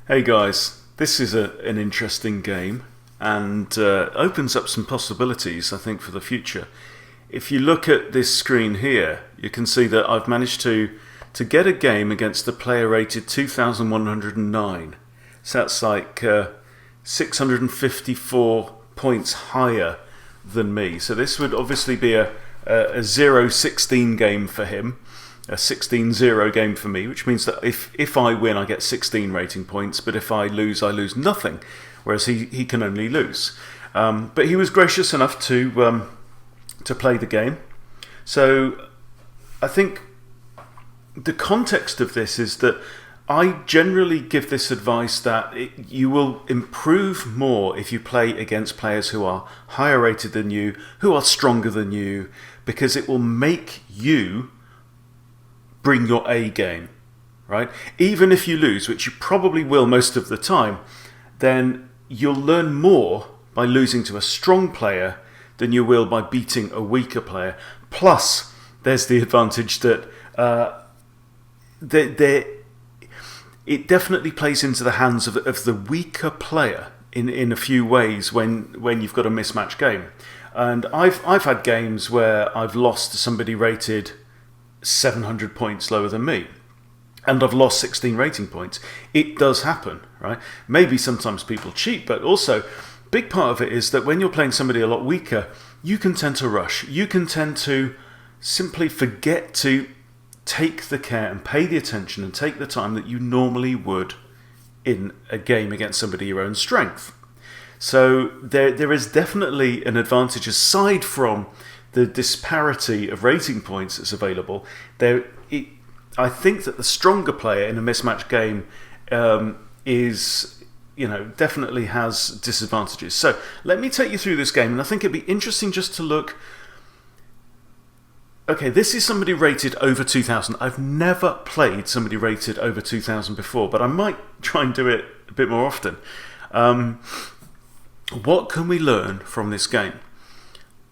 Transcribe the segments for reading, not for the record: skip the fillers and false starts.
Hey guys, this is an interesting game and opens up some possibilities, I think, for the future. If you look at this screen here, you can see that I've managed to get a game against a player rated 2,109. So that's like 654 points higher than me. So this would obviously be a 0-16 game for him. A 16-0 game for me, which means that if I win, I get 16 rating points, but if I lose nothing, whereas he can only lose. But he was gracious enough to play the game. So I think the context of this is that I generally give this advice that you will improve more if you play against players who are higher rated than you, who are stronger than you, because it will make you bring your A game, right? Even if you lose, which you probably will most of the time, then you'll learn more by losing to a strong player than you will by beating a weaker player. Plus, there's the advantage that it definitely plays into the hands of the weaker player in a few ways when you've got a mismatch game. And I've had games where I've lost to somebody rated 700 points lower than me, and I've lost 16 rating points. It does happen, right? Maybe sometimes people cheat, but also big part of it is that when you're playing somebody a lot weaker, you can tend to rush. You can tend to simply forget to take the care and pay the attention and take the time that you normally would in a game against somebody your own strength. So there is definitely an advantage aside from the disparity of rating points that's available. I think that the stronger player in a mismatched game definitely has disadvantages. So let me take you through this game, and I think it'd be interesting just to look. Okay, this is somebody rated over 2,000. I've never played somebody rated over 2,000 before, but I might try and do it a bit more often. What can we learn from this game?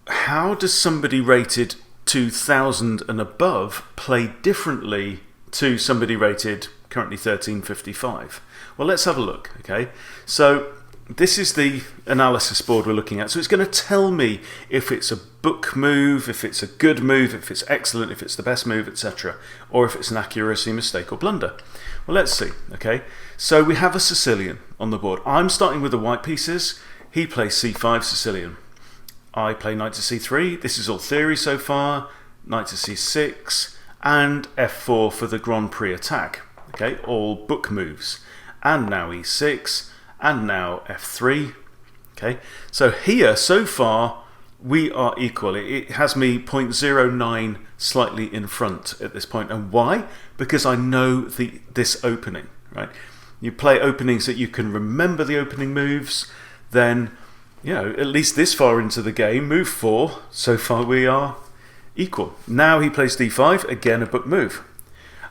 How does somebody rated 2,000 and above play differently to somebody rated currently 1355? Well, let's have a look, okay? So this is the analysis board we're looking at. So it's going to tell me if it's a book move, if it's a good move, if it's excellent, if it's the best move, etc., or if it's an accuracy mistake or blunder. Well, let's see, okay? So we have a Sicilian on the board. I'm starting with the white pieces. He plays c5 Sicilian. I play knight to c3. This is all theory so far. Knight to c6 and f4 for the Grand Prix attack. Okay, all book moves. And now e6 and now f3. Okay, so here so far we are equal. It has me 0.09 slightly in front at this point. And why? Because I know this opening. Right? You play openings that you can remember the opening moves. Then, at least this far into the game, move 4, so far we are equal. Now he plays d5, again a book move.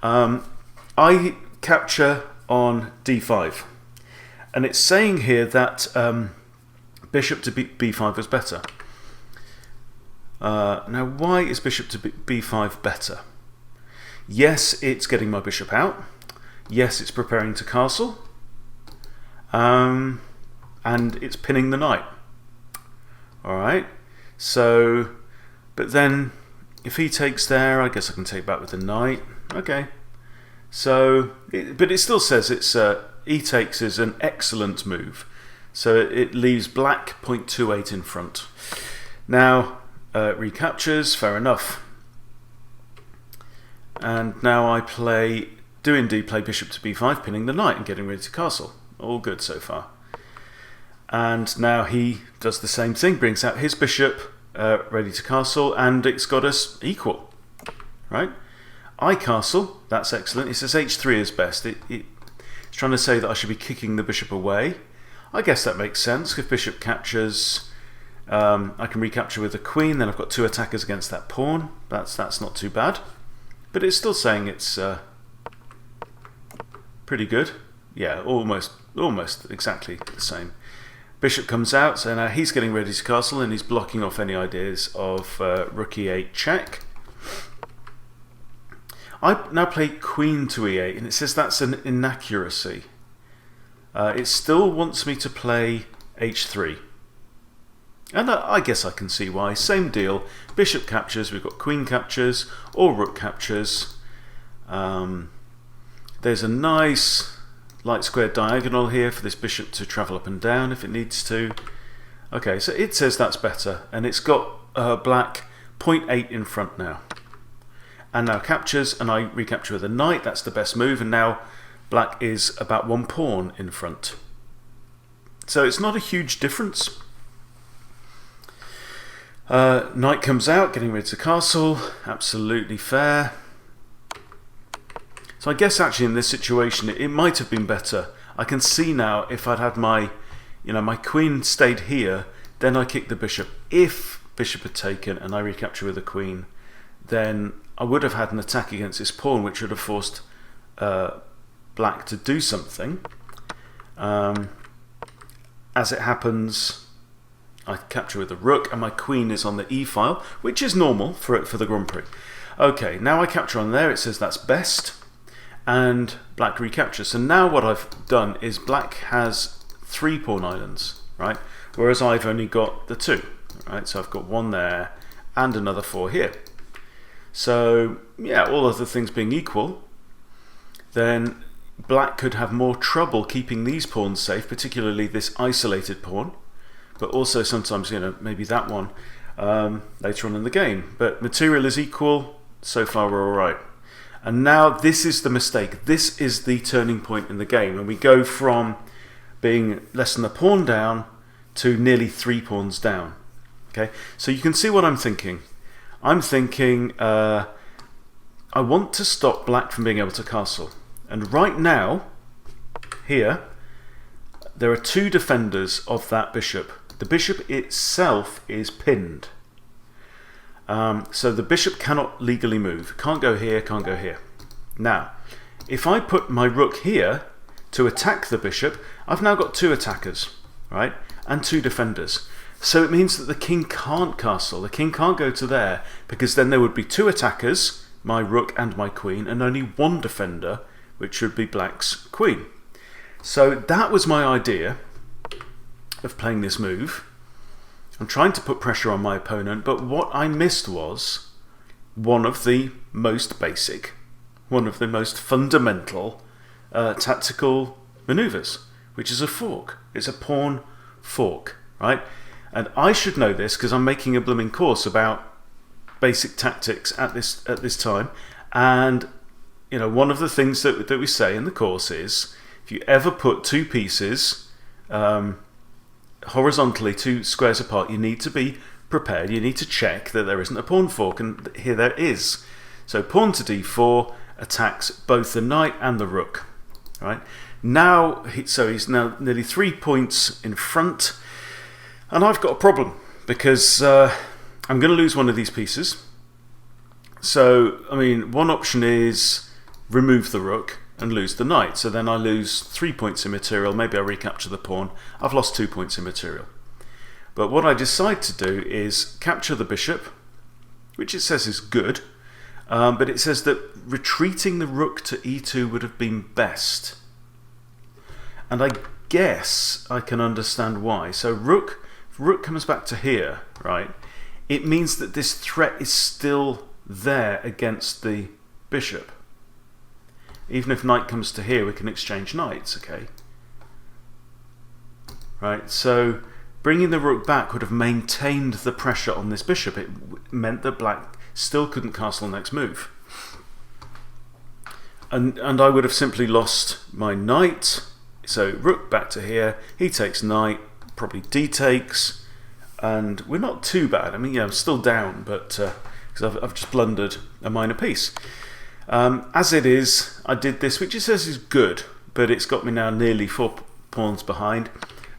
I capture on d5. And it's saying here that bishop to b5 was better. Now, why is bishop to b5 better? Yes, it's getting my bishop out. Yes, it's preparing to castle. And it's pinning the knight. Alright, so, but then if he takes there, I guess I can take back with the knight. Okay, so, but it still says it's e takes is an excellent move. So it leaves black 0.28 in front. Now, recaptures, fair enough. And now I do indeed play bishop to b5, pinning the knight and getting ready to castle. All good so far. And now he does the same thing, brings out his bishop, ready to castle, and it's got us equal, right? I castle, that's excellent. It says h3 is best. It's trying to say that I should be kicking the bishop away. I guess that makes sense. If bishop captures, I can recapture with the queen, then I've got two attackers against that pawn. That's not too bad. But it's still saying it's pretty good. Yeah, almost exactly the same. Bishop comes out, so now he's getting ready to castle and he's blocking off any ideas of rook e8 check. I now play queen to e8 and it says that's an inaccuracy. it still wants me to play h3. And I guess I can see why. Same deal. Bishop captures, we've got queen captures, or rook captures. There's a nice light square diagonal here for this bishop to travel up and down if it needs to. Okay, so it says that's better, and it's got black 0.8 in front now. And now captures, and I recapture with a knight. That's the best move, and now black is about 1 pawn in front. So it's not a huge difference. Knight comes out, getting rid of the castle. Absolutely fair. So I guess actually in this situation it might have been better. I can see now if I'd had my, my queen stayed here, then I kicked the bishop. If bishop had taken and I recapture with a queen, then I would have had an attack against this pawn, which would have forced black to do something. As it happens, I capture with a rook, and my queen is on the e-file, which is normal for the Grand Prix. Okay, now I capture on there. It says that's best, and black recaptures. So now what I've done is black has 3 pawn islands, right? Whereas I've only got the 2, right? So I've got 1 there and another 4 here. So yeah, all other things being equal, then black could have more trouble keeping these pawns safe, particularly this isolated pawn, but also sometimes, maybe that one later on in the game. But material is equal, so far we're alright. And now this is the mistake. This is the turning point in the game, and we go from being less than a pawn down to nearly 3 pawns down. Okay, so you can see what I'm thinking. I'm thinking I want to stop black from being able to castle. And right now, here, there are 2 defenders of that bishop. The bishop itself is pinned. So the bishop cannot legally move. Can't go here, can't go here. Now, if I put my rook here to attack the bishop, I've now got 2 attackers, right? And 2 defenders. So it means that the king can't castle. The king can't go to there, because then there would be 2 attackers, my rook and my queen, and only 1 defender, which would be black's queen. So that was my idea of playing this move. I'm trying to put pressure on my opponent, but what I missed was one of the most basic, one of the most fundamental tactical maneuvers, which is a fork. It's a pawn fork, right? And I should know this because I'm making a blooming course about basic tactics at this time. And one of the things that we say in the course is, if you ever put 2 pieces horizontally 2 squares apart, you need to be prepared. You need to check that there isn't a pawn fork, and here there is. So pawn to d4 attacks both the knight and the rook. Right now, he's now nearly 3 points in front, and I've got a problem because I'm going to lose one of these pieces. So I mean, one option is remove the rook and lose the knight. So then I lose 3 points in material. Maybe I recapture the pawn. I've lost 2 points in material. But what I decide to do is capture the bishop, which it says is good, but it says that retreating the rook to e2 would have been best. And I guess I can understand why. So if rook comes back to here, right, it means that this threat is still there against the bishop. Even if knight comes to here, we can exchange knights, okay? Right, so bringing the rook back would have maintained the pressure on this bishop. It meant that black still couldn't castle next move. And I would have simply lost my knight. So rook back to here, he takes knight, probably d takes, and we're not too bad. I mean, yeah, I'm still down, but because I've just blundered a minor piece. As it is, I did this, which it says is good, but it's got me now nearly 4 pawns behind.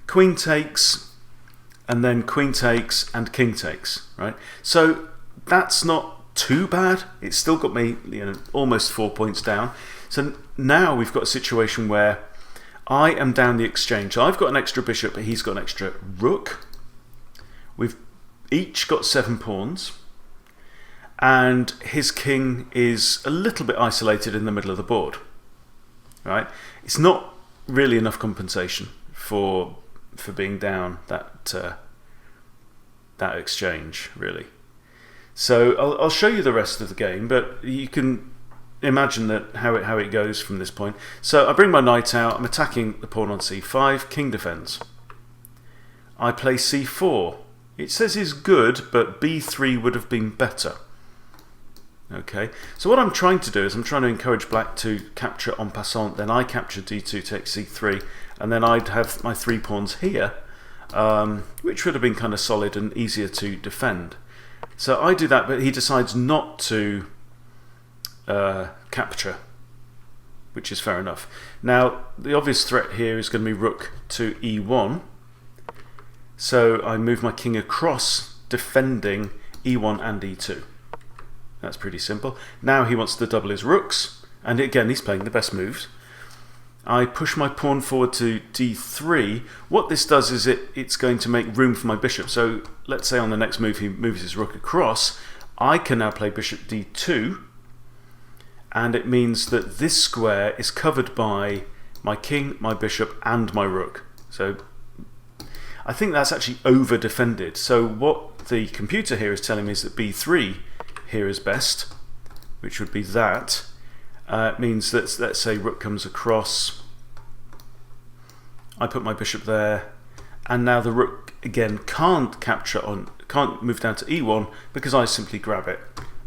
Queen takes, and then queen takes, and king takes, right? So that's not too bad. It's still got me, almost 4 points down. So now we've got a situation where I am down the exchange. So I've got an extra bishop, but he's got an extra rook. We've each got 7 pawns. And his king is a little bit isolated in the middle of the board. Right? It's not really enough compensation for being down that exchange, really. So I'll show you the rest of the game, but you can imagine that how it goes from this point. So I bring my knight out. I'm attacking the pawn on c5. King defends. I play c4. It says is good, but b3 would have been better. Okay, so what I'm trying to do is I'm trying to encourage black to capture en passant, then I capture d2, take c3, and then I'd have my 3 pawns here, which would have been kind of solid and easier to defend. So I do that, but he decides not to capture, which is fair enough. Now, the obvious threat here is going to be rook to e1, so I move my king across, defending e1 and e2. That's pretty simple. Now he wants to double his rooks, and again he's playing the best moves. I push my pawn forward to d3. What this does is it's going to make room for my bishop. So let's say on the next move he moves his rook across. I can now play bishop d2, and it means that this square is covered by my king, my bishop, and my rook. So I think that's actually over defended. So what the computer here is telling me is that b3 here is best, which would be that. It means that, let's say rook comes across, I put my bishop there, and now the rook again can't move down to e1 because I simply grab it,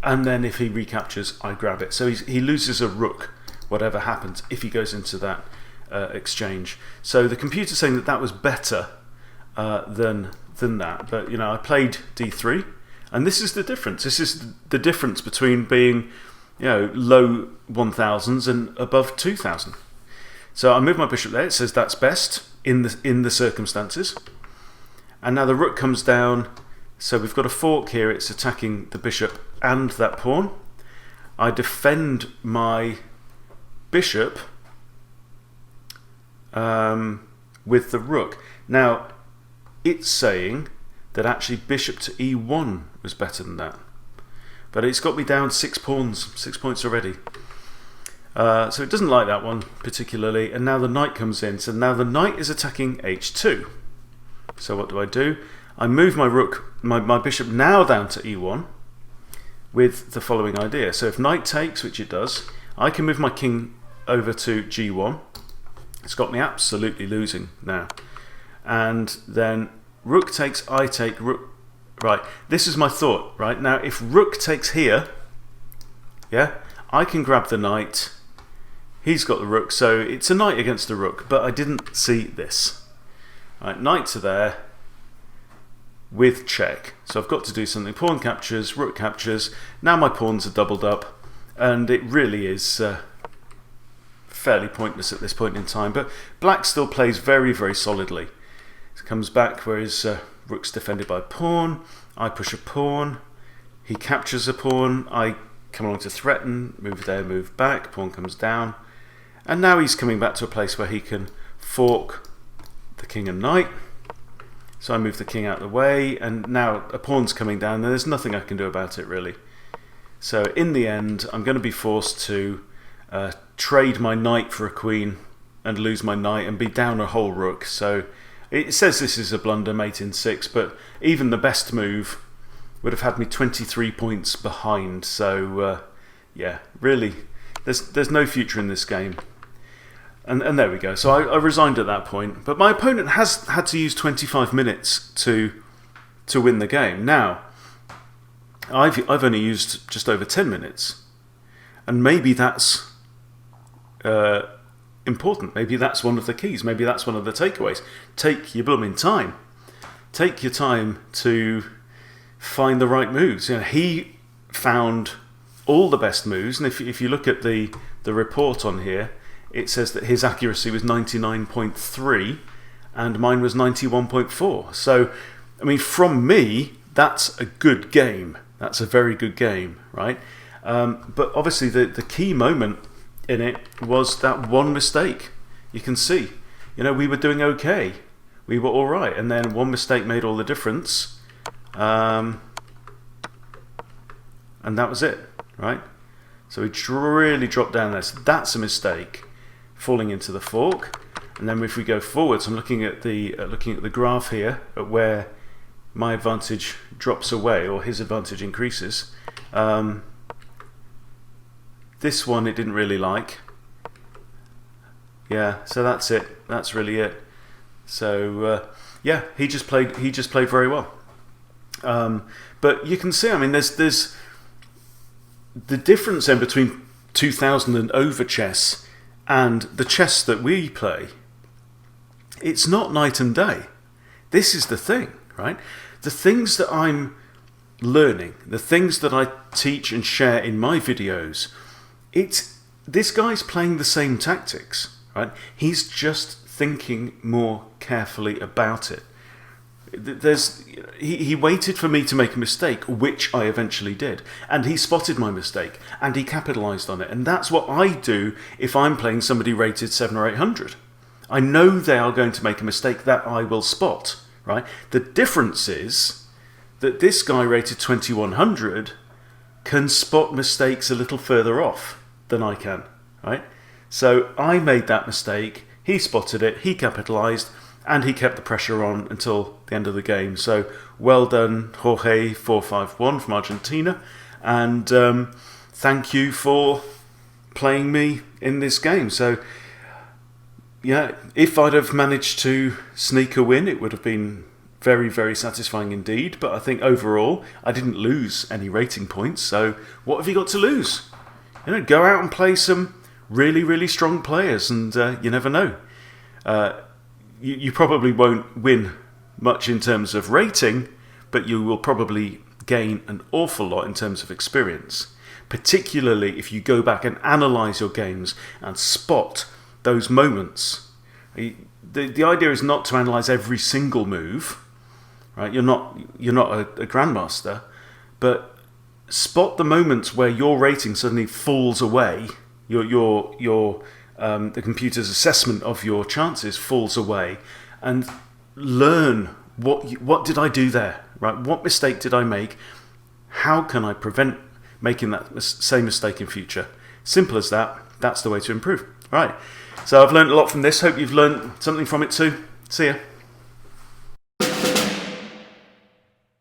and then if he recaptures I grab it. So he loses a rook whatever happens if he goes into that exchange. So the computer's saying that that was better than that, but I played d3. And this is the difference. This is the difference between being, low 1000s and above 2000. So I move my bishop there. It says that's best in the circumstances. And now the rook comes down. So we've got a fork here. It's attacking the bishop and that pawn. I defend my bishop with the rook. Now it's saying that actually bishop to e1 was better than that, but it's got me down 6 points already. So it doesn't like that one particularly, and now the knight comes in. So now the knight is attacking h2. So what do? I move my rook, my bishop now down to e1 with the following idea. So if knight takes, which it does, I can move my king over to g1. It's got me absolutely losing now, and then rook takes, I take, rook. Right, this is my thought. Right, now if rook takes here, yeah, I can grab the knight. He's got the rook, so it's a knight against a rook, but I didn't see this. Right, knight to there with check. So I've got to do something. Pawn captures, rook captures. Now my pawns are doubled up, and it really is fairly pointless at this point in time. But black still plays very, very solidly. Comes back where his rook's defended by a pawn. I push a pawn. He captures a pawn. I come along to threaten. Move there, move back. Pawn comes down. And now he's coming back to a place where he can fork the king and knight. So I move the king out of the way. And now a pawn's coming down. And there's nothing I can do about it, really. So in the end, I'm going to be forced to trade my knight for a queen and lose my knight and be down a whole rook. So it says this is a blunder, mate in 6, but even the best move would have had me 23 points behind. So yeah, really, there's no future in this game. And there we go. So I resigned at that point. But my opponent has had to use 25 minutes to win the game. Now, I've only used just over 10 minutes, and maybe that's important. Maybe that's one of the keys. Maybe that's one of the takeaways. Take your blooming time. Take your time to find the right moves. He found all the best moves, and if you look at the report on here, it says that his accuracy was 99.3 and mine was 91.4. So, I mean, from me, that's a good game. That's a very good game, right? But obviously the key moment in it was that one mistake. You can see, we were doing okay. We were all right. And then one mistake made all the difference. And that was it, right? So he really dropped down there. So that's a mistake, falling into the fork. And then if we go forwards, I'm looking at the graph here at where my advantage drops away or his advantage increases. This one it didn't really like. Yeah, so that's it. That's really it. So yeah, he just played very well. But you can see, I mean, there's the difference then between 2000 and over chess and the chess that we play. It's not night and day. This is the thing, right? The things that I'm learning, the things that I teach and share in my videos, this guy's playing the same tactics, right? He's just thinking more carefully about it. He waited for me to make a mistake, which I eventually did, and he spotted my mistake and he capitalized on it. And that's what I do if I'm playing somebody rated 700 or 800. I know they are going to make a mistake that I will spot, right? The difference is that this guy rated 2100 can spot mistakes a little further off than I can, right? So I made that mistake, he spotted it, he capitalized, and he kept the pressure on until the end of the game. So well done, Jorge 451 from Argentina, and thank you for playing me in this game. So yeah, if I'd have managed to sneak a win, it would have been very, very satisfying indeed. But I think overall, I didn't lose any rating points. So what have you got to lose? You know, go out and play some really, really strong players, and you never know. You probably won't win much in terms of rating, but you will probably gain an awful lot in terms of experience. Particularly if you go back and analyse your games and spot those moments. The idea is not to analyse every single move, right? You're not a grandmaster, but spot the moments where your rating suddenly falls away. The computer's assessment of your chances falls away, and learn what did I do there, right? What mistake did I make? How can I prevent making that same mistake in future? Simple as that. That's the way to improve. Right. So I've learned a lot from this. Hope you've learned something from it too. See ya.